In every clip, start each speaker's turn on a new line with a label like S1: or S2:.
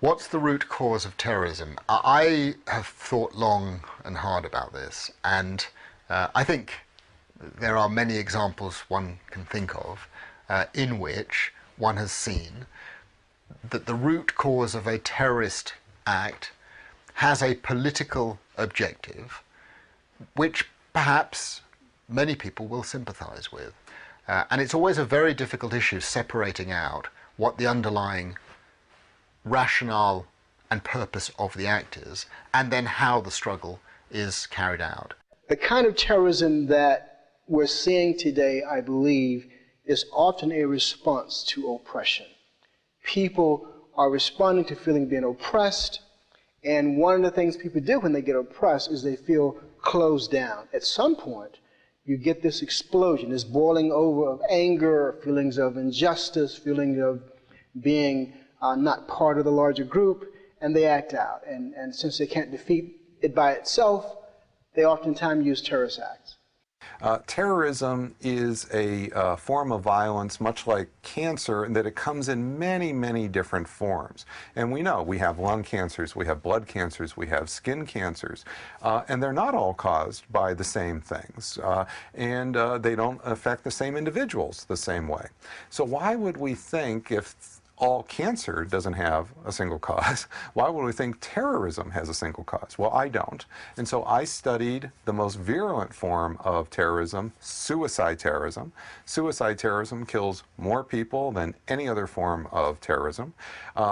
S1: What's the root cause of terrorism? I have thought long and hard about this, and I think there are many examples one can think of in which one has seen that the root cause of a terrorist act has a political objective which perhaps many people will sympathise with. And it's always a very difficult issue separating out what the underlying rationale and purpose of the act is, and then how the struggle is carried out.
S2: The kind of terrorism that we're seeing today, I believe, is often a response to oppression. People are responding to feeling being oppressed, and one of the things people do when they get oppressed is they feel closed down. At some point, you get this explosion, this boiling over of anger, feelings of injustice, feelings of being not part of the larger group, and they act out. And since they can't defeat it by itself, they oftentimes use terrorist acts.
S3: Terrorism is a form of violence, much like cancer, in that it comes in many, many different forms. And we know we have lung cancers, we have blood cancers, we have skin cancers, and they're not all caused by the same things, and they don't affect the same individuals the same way. So why would we think, if all cancer doesn't have a single cause, why would we think terrorism has a single cause? Well, I don't. And so I studied the most virulent form of terrorism, suicide terrorism. Suicide terrorism kills more people than any other form of terrorism,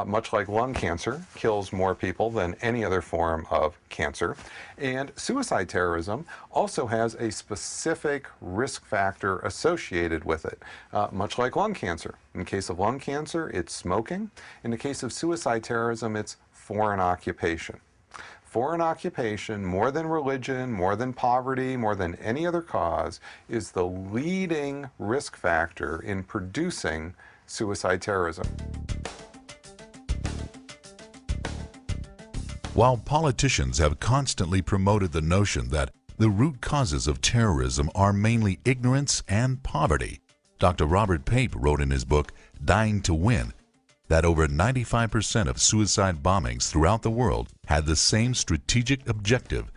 S3: much like lung cancer kills more people than any other form of cancer. And suicide terrorism also has a specific risk factor associated with it, much like lung cancer. In the case of lung cancer, it's smoking. In the case of suicide terrorism, it's foreign occupation. Foreign occupation, more than religion, more than poverty, more than any other cause, is the leading risk factor in producing suicide terrorism.
S4: While politicians have constantly promoted the notion that the root causes of terrorism are mainly ignorance and poverty, Dr. Robert Pape wrote in his book, Dying to Win, that over 95% of suicide bombings throughout the world had the same strategic objective,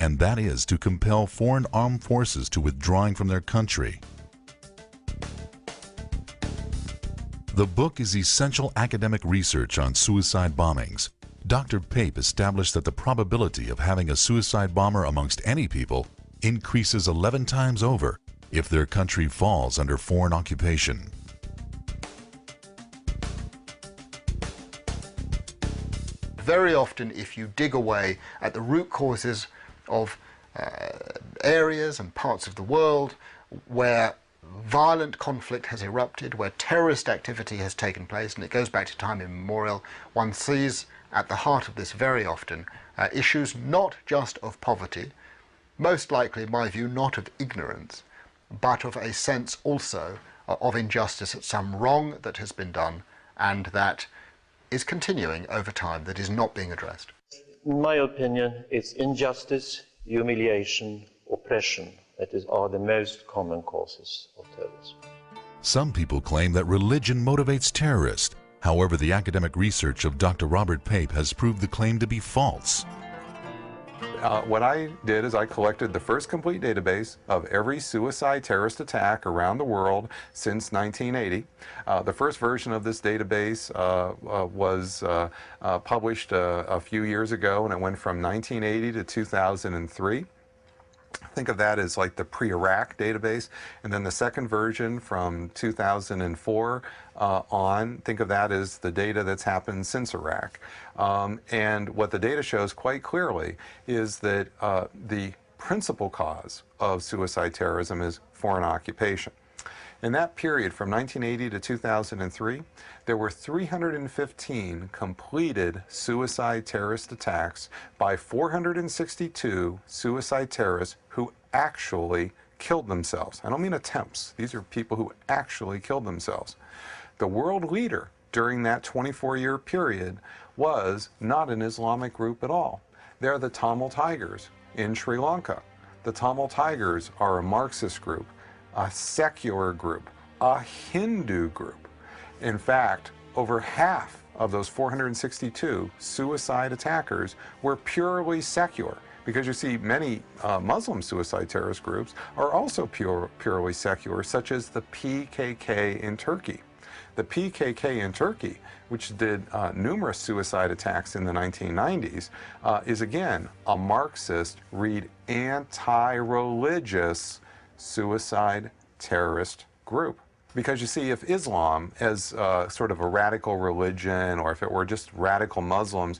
S4: and that is to compel foreign armed forces to withdrawing from their country. The book is essential academic research on suicide bombings. Dr. Pape established that the probability of having a suicide bomber amongst any people increases 11 times over if their country falls under foreign occupation.
S1: Very often, if you dig away at the root causes of areas and parts of the world where violent conflict has erupted, where terrorist activity has taken place, and it goes back to time immemorial, one sees at the heart of this very often issues not just of poverty, most likely, in my view, not of ignorance, but of a sense also of injustice at some wrong that has been done and that is continuing over time, that is not being addressed.
S5: In my opinion, it's injustice, humiliation, oppression that are the most common causes of terrorism.
S4: Some people claim that religion motivates terrorists. However, the academic research of Dr. Robert Pape has proved the claim to be false.
S3: What I did is I collected the first complete database of every suicide terrorist attack around the world since 1980. The first version of this database was published a few years ago, and it went from 1980 to 2003. Think of that as like the pre-Iraq database. And then the second version from 2004 on, think of that as the data that's happened since Iraq. And what the data shows quite clearly is that the principal cause of suicide terrorism is foreign occupation. In that period, from 1980 to 2003, there were 315 completed suicide terrorist attacks by 462 suicide terrorists who actually killed themselves. I don't mean attempts. These are people who actually killed themselves. The world leader during that 24-year period was not an Islamic group at all. They're the Tamil Tigers in Sri Lanka. The Tamil Tigers are a Marxist group, a secular group, a Hindu group. In fact, over half of those 462 suicide attackers were purely secular. Because you see, many Muslim suicide terrorist groups are also purely secular, such as the PKK in Turkey. The PKK in Turkey, which did numerous suicide attacks in the 1990s, is again a Marxist, read anti-religious suicide terrorist group. Because you see, if Islam, as sort of a radical religion, or if it were just radical Muslims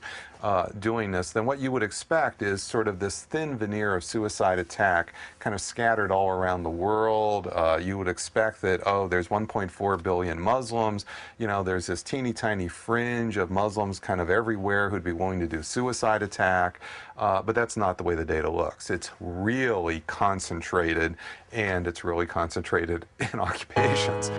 S3: doing this, then what you would expect is sort of this thin veneer of suicide attack kind of scattered all around the world. You would expect that, oh, there's 1.4 billion Muslims, you know, there's this teeny tiny fringe of Muslims kind of everywhere who'd be willing to do suicide attack, but that's not the way the data looks. It's really concentrated, and it's really concentrated in occupations.